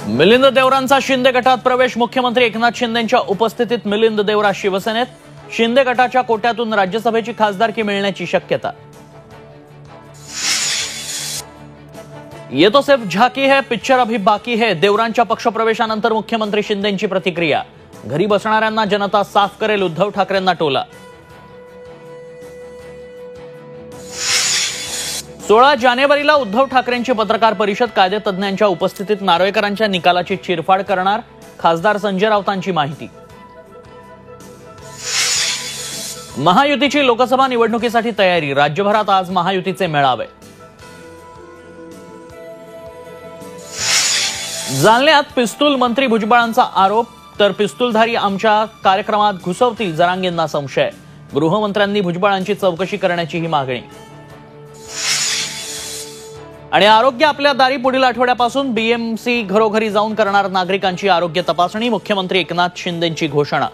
मिलिंद देवरांचा शिंदे गटात प्रवेश। मुख्यमंत्री एकनाथ शिंदेंच्या उपस्थितीत मिलिंद देवरा शिवसेनेत। शिंदे गटाच्या कोट्यातून राज्यसभेची खासदारकी मिळण्याची शक्यता। ये तो सिर्फ झाकी है, पिक्चर अभी बाकी है। देवरांच्या पक्षप्रवेशानंतर मुख्यमंत्री शिंदेंची प्रतिक्रिया। घरी बसणाऱ्यांना जनता साफ करेल, उद्धव ठाकरेंना टोला। 16 जानेवारीला उद्धव ठाकरेंची पत्रकार परिषद। कायदेतज्ञांच्या उपस्थितीत नार्वेकरांच्या निकालाची चिरफाड करणार। खासदार संजय राऊतांची माहिती। महायुतीची लोकसभा निवडणुकीसाठी तयारी। राज्यभरात आज महायुतीचे मेळावे। जालन्यात पिस्तूल मंत्री भुजबळांचा आरोप, तर पिस्तूलधारी आमच्या कार्यक्रमात घुसवतील, जरांगेंना संशय। गृहमंत्र्यांनी भुजबळांची चौकशी करण्याची ही मागणी। आणि आरोग्य आपल्या दारी। पुढील आठवड्यापासून बीएमसी घरोघरी जाऊन करणार नागरिकांची आरोग्य तपासणी। मुख्यमंत्री एकनाथ शिंदेंची घोषणा।